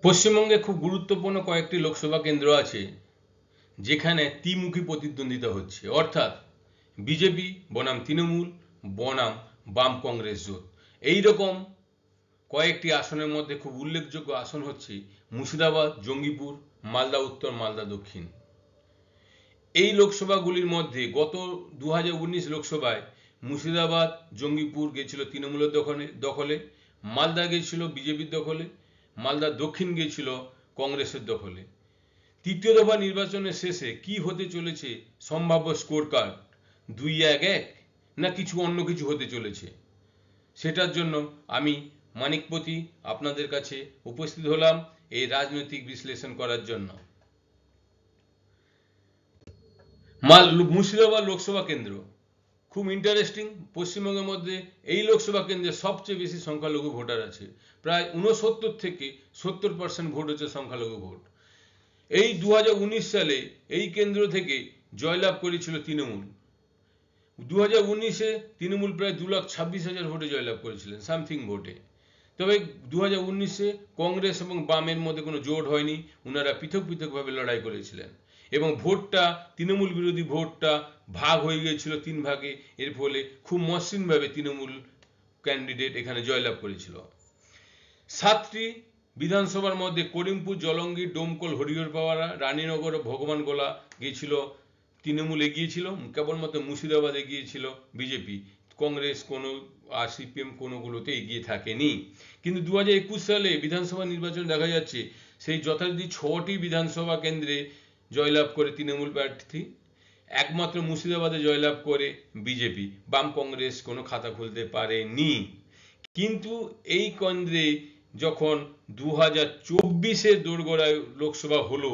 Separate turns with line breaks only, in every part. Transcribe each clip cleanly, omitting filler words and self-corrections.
পশ্চিমবঙ্গে খুব গুরুত্বপূর্ণ কয়েকটি লোকসভা কেন্দ্র আছে যেখানে ত্রিমুখী প্রতিদ্বন্দ্বিতা হচ্ছে, অর্থাৎ বিজেপি বনাম তৃণমূল বনাম বাম কংগ্রেস জোট। এই রকম কয়েকটি আসনের মধ্যে খুব উল্লেখযোগ্য আসন হচ্ছে মুর্শিদাবাদ, জঙ্গিপুর, মালদা উত্তর, মালদা দক্ষিণ। এই লোকসভাগুলির মধ্যে গত 2019 লোকসভায় মুর্শিদাবাদ, জঙ্গিপুর গেছিল তৃণমূলের দখলে, মালদা গেছিল বিজেপির দখলে, মালদা দক্ষিণ গিয়েছিল কংগ্রেসের দখলে। তৃতীয় দফা নির্বাচনের শেষে কি হতে চলেছে সম্ভাব্য স্কোর কার্ড? 2-1-1 না কিছু অন্য কিছু হতে চলেছে? সেটার জন্য আমি মানিকপতি আপনাদের কাছে উপস্থিত হলাম এই রাজনৈতিক বিশ্লেষণ করার জন্য। মুর্শিদাবাদ লোকসভা কেন্দ্র খুব ইন্টারেস্টিং। পশ্চিমবঙ্গের মধ্যে এই লোকসভা কেন্দ্রে সবচেয়ে বেশি সংখ্যালঘু ভোটার আছে, প্রায় 69 থেকে 70% ভোট হচ্ছে সংখ্যালঘু ভোট। এই 2019 সালে এই কেন্দ্র থেকে জয়লাভ করেছিল তৃণমূল। 2019-এ তৃণমূল প্রায় 2,26,000 ভোটে জয়লাভ করেছিলেন, সামথিং ভোটে। তবে 2019-এ কংগ্রেস এবং বামের মধ্যে কোনো জোট হয়নি, ওনারা পৃথক পৃথকভাবে লড়াই করেছিলেন এবং ভোটটা তৃণমূল বিরোধী ভোটটা ভাগ হয়ে গিয়েছিল 3 ভাগে। এর ফলে খুব মসৃণভাবে তৃণমূল ক্যান্ডিডেট এখানে জয়লাভ করেছিল। 7টি বিধানসভার মধ্যে করিমপুর, জলঙ্গি, ডোমকল, হরিহরপাড়া, রানীনগর ও ভগবানগোলা গিয়েছিল তৃণমূল, এগিয়েছিল। কেবলমাত্র মুর্শিদাবাদে গিয়েছিল বিজেপি, কংগ্রেস কোনো আর সিপিএম কোনোগুলোতে এগিয়ে থাকেনি। কিন্তু 2021 সালে বিধানসভা নির্বাচন দেখা যাচ্ছে সেই যথারীতি 6টি বিধানসভা কেন্দ্রে জয়লাভ করে তৃণমূল প্রার্থী, একমাত্র মুর্শিদাবাদে জয়লাভ করে বিজেপি। বাম কংগ্রেস কোনো খাতা খুলতে পারেনি। কিন্তু এই কেন্দ্রে যখন 2024-এর দোরগোড়ায় লোকসভা হলো,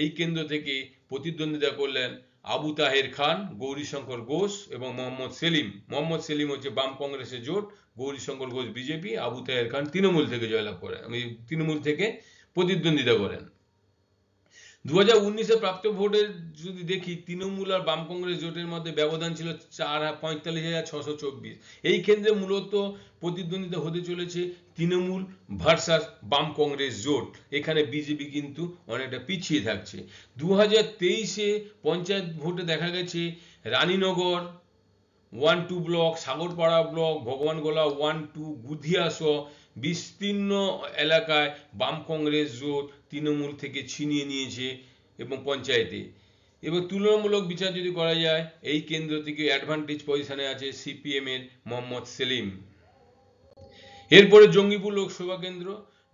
এই কেন্দ্র থেকে প্রতিদ্বন্দ্বিতা করলেন আবু তাহের খান, গৌরীশঙ্কর ঘোষ এবং মোহাম্মদ সেলিম। মোহাম্মদ সেলিম হচ্ছে বাম কংগ্রেসের জোট, গৌরীশঙ্কর ঘোষ বিজেপি, আবু তাহের খান তৃণমূল থেকে জয়লাভ করেন, তৃণমূল থেকে প্রতিদ্বন্দ্বিতা করেন। 2019-এ প্রাপ্ত ভোটের যদি দেখি, তৃণমূল আর বাম কংগ্রেস জোটের মধ্যে ব্যবধান ছিল 45,624। এই কেন্দ্রে মূলত প্রতিদ্বন্দ্বিতা হতে চলেছে তৃণমূল ভার্সাস বাম কংগ্রেস জোট। এখানে বিজেপি কিন্তু অনেকটা পিছিয়ে থাকছে। 2023-এ পঞ্চায়েত ভোটে দেখা গেছে রানীনগর 1-2 ব্লক, সাগরপাড়া ব্লক, ভগবানগোলা 1-2, গুধিয়া সহ বিস্তীর্ণ এলাকায় বাম কংগ্রেস জোট তৃণমূল থেকে ছিনিয়ে নিয়েছে এবং পঞ্চায়েতে। এবং তুলনামূলক বিচার যদি করা যায়, এই কেন্দ্র থেকে অ্যাডভান্টেজ পজিশনে আছে সিপিএম এর মোহাম্মদ সেলিম। এরপরে জঙ্গিপুর লোকসভা কেন্দ্র।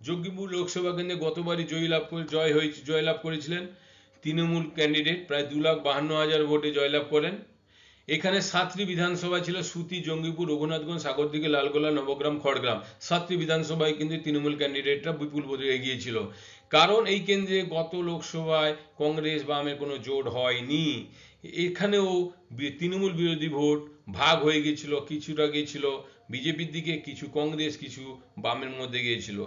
জঙ্গিপুর লোকসভা কেন্দ্রে গতবারই জয়লাভ করেছিলেন তৃণমূল ক্যান্ডিডেট, প্রায় 2,52,000 ভোটে জয়লাভ করেন। এখানে 7টি বিধানসভা ছিল: সুতি, জঙ্গিপুর, রঘুনাথগঞ্জ, সাগরদিঘি, লালগোলা, নবগ্রাম, খড়গ্রাম। 7টি বিধানসভায় কিন্তু তৃণমূল ক্যান্ডিডেটরা বিপুল ভোটে এগিয়েছিল, কারণ এই কেন্দ্রে গত লোকসভায় কংগ্রেস বামের কোনো জোট হয়নি। এখানেও তৃণমূল বিরোধী ভোট ভাগ হয়ে গিয়েছিল, কিছুটা গিয়েছিল বিজেপির দিকে, কিছু কংগ্রেস, কিছু বামের মধ্যে গিয়েছিল।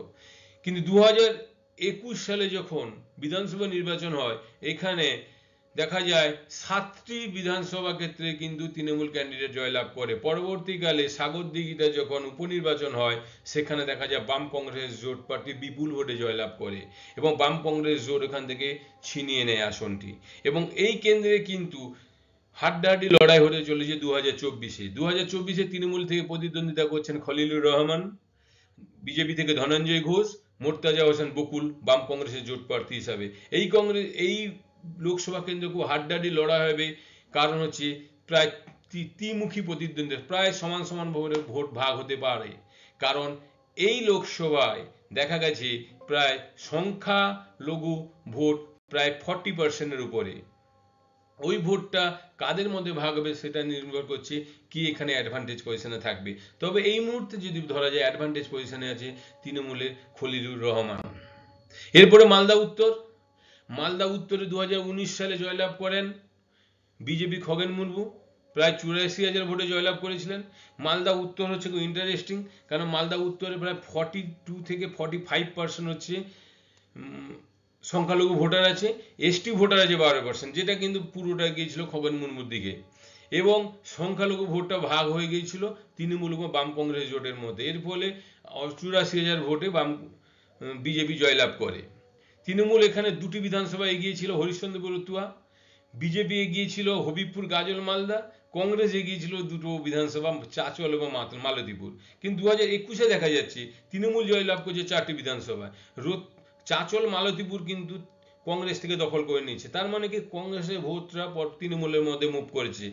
কিন্তু 2021 সালে যখন বিধানসভা নির্বাচন হয়, এখানে দেখা যায় 7টি বিধানসভা ক্ষেত্রে কিন্তু তৃণমূল ক্যান্ডিডেট জয়লাভ করে। পরবর্তীকালে সাগরদিঘিতে যখন উপনির্বাচন হয়, সেখানে দেখা যায় বাম কংগ্রেস জোট প্রার্থী বিপুল ভোটে জয়লাভ করে এবং বাম কংগ্রেস জোট এখান থেকে ছিনিয়ে নেয় আসনটি। এবং এই কেন্দ্রে কিন্তু হাড্ডাহাড্ডি লড়াই হতে চলেছে 2024-এ। 2024-এ তৃণমূল থেকে প্রতিদ্বন্দ্বিতা করছেন খলিলুর রহমান, বিজেপি থেকে ধনঞ্জয় ঘোষ, মোর্তাজা হোসেন বকুল বাম কংগ্রেসের জোট প্রার্থী হিসাবে। এই লোকসভা কেন্দ্র খুব হাড্ডাহাড্ডি লড়াই হবে, কারণ হচ্ছে প্রায় ত্রিমুখী প্রতিদ্বন্দ্বিতা, প্রায় সমান সমান ভোট ভাগ হতে পারে। কারণ এই লোকসভায় দেখা গেছে প্রায় সংখ্যালঘু ভোট প্রায় 40%-এর উপরে। ওই ভোটটা কাদের মধ্যে ভাগ হবে সেটা নির্ভর করছে কি এখানে অ্যাডভান্টেজ পজিশনে থাকবে। তবে এই মুহূর্তে যদি ধরা যায় অ্যাডভান্টেজ পজিশনে আছে তৃণমূলের খলিলুর রহমান। এরপরে মালদা উত্তরে 2019 সালে জয়লাভ করেন বিজেপি খগেন মুর্মু, প্রায় 84,000 ভোটে জয়লাভ করেছিলেন। মালদা উত্তর হচ্ছে খুব ইন্টারেস্টিং, কারণ মালদা উত্তরে প্রায় 42 থেকে 45% হচ্ছে সংখ্যালঘু ভোটার আছে, এসটি ভোটার আছে 12%, যেটা কিন্তু পুরোটা গিয়েছিল খগেন মুর্মুর দিকে। এবং সংখ্যালঘু ভোটটা ভাগ হয়ে গিয়েছিল তৃণমূল এবং বাম কংগ্রেস জোটের মধ্যে। এর ফলে 84,000 ভোটে বিজেপি জয়লাভ করে। তৃণমূল এখানে দুটি বিধানসভা এগিয়েছিল হরিশ্চন্দ্র বরতুয়া, বিজেপি এগিয়েছিল হবিবপুর গাজল মালদা, কংগ্রেস এগিয়েছিল দুটো বিধানসভা চাচল এবং মালতীপুর। কিন্তু 2021-এ দেখা যাচ্ছে তৃণমূল জয়লাভ করছে 4টি বিধানসভায়। চাচল মালতীপুর কিন্তু কংগ্রেস থেকে দখল করে নিয়েছে। তার মানে কি কংগ্রেসের ভোটরা তৃণমূলের মধ্যে মুভ করেছে।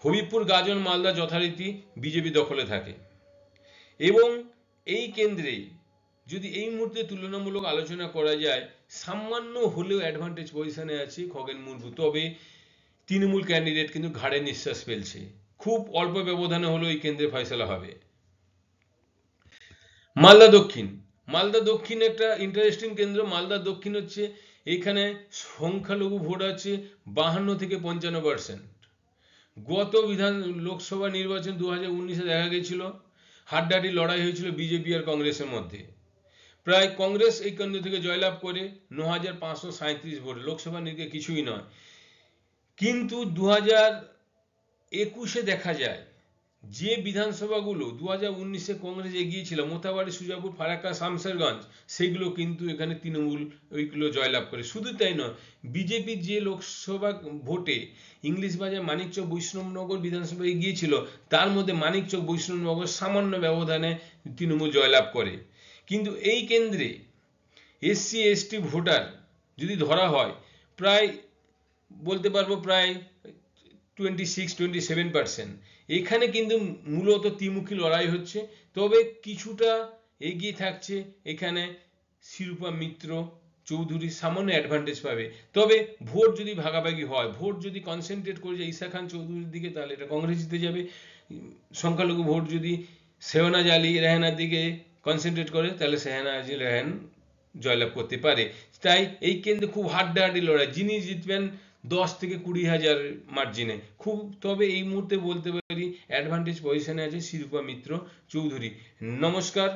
হবিবপুর গাজন মালদা যথারীতি বিজেপি দখলে থাকে। এবং এই কেন্দ্রে যদি এই মুহূর্তে তুলনামূলক আলোচনা করা যায়, সামান্য হলেও অ্যাডভান্টেজ পজিশনে আছে খগেন মুর্মু। তবে তৃণমূল ক্যান্ডিডেট কিন্তু ঘাড়ে নিঃশ্বাস ফেলছে। খুব অল্প ব্যবধানে হলেও এই কেন্দ্রে ফয়সলা হবে। মালদা দক্ষিণ, মালদা দক্ষিণ একটা ইন্টারেস্টিং কেন্দ্র। মালদা দক্ষিণ হচ্ছে, এখানে সংখ্যালঘু ভোট আছে 52 থেকে 55%। গত লোকসভা নির্বাচন 2019-এ দেখা গেছিল হাড্ডাহাড্ডি লড়াই হয়েছিল বিজেপি আর কংগ্রেসের মধ্যে। প্রায় কংগ্রেস এই কেন্দ্র থেকে জয়লাভ করে 9537 ভোট, লোকসভা নিরিখে কিছুই নয়। কিন্তু 2021-এ দেখা যায় যে বিধানসভাগুলো 2019-এ কংগ্রেস এগিয়েছিল, মোথাবাড়ি, সুজাপুর, ফারাক্কা, শামশেরগঞ্জ, সেগুলো কিন্তু এখানে তৃণমূল ওইগুলো জয়লাভ করে। শুধু তাই নয়, বিজেপি যে লোকসভা ভোটে ইংলিশ বাজার, মানিকচক, বৈষ্ণবনগর বিধানসভা এগিয়েছিল, তার মধ্যে মানিকচক, বৈষ্ণবনগর সামান্য ব্যবধানে তৃণমূল জয়লাভ করে। কিন্তু এই কেন্দ্রে SC ST ভোটার যদি ধরা হয়, প্রায় বলতে পারবো প্রায় 26-27%। এখানে কিন্তু মূলত ত্রিমুখী লড়াই হচ্ছে। তবে কিছুটা এগিয়ে থাকছে এখানে শিরূপা মিত্র চৌধুরী, সামান্য অ্যাডভান্টেজ পাবে। তবে ভোট যদি ভাগাভাগি হয়, ভোট যদি কনসেন্ট্রেট করে যায় ঈসা খান চৌধুরীর দিকে, তাহলে এটা কংগ্রেস জিতে যাবে। সংখ্যালঘু ভোট যদি শেহনাজ আলী রেহানার দিকে কনসেন্ট্রেট করে, তাহলে শেহনাজ আলী রেহান জয়লাভ করতে পারে। তাই এই কেন্দ্রে খুব হাড্ডাহাড্ডি লড়াই, যিনি জিতবেন 10 থেকে 20,000 মার্জিনে খুব। তবে এই মুহূর্তে বলতে পারি অ্যাডভান্টেজ পজিশনে আছে শিরূপা মিত্র চৌধুরী। নমস্কার।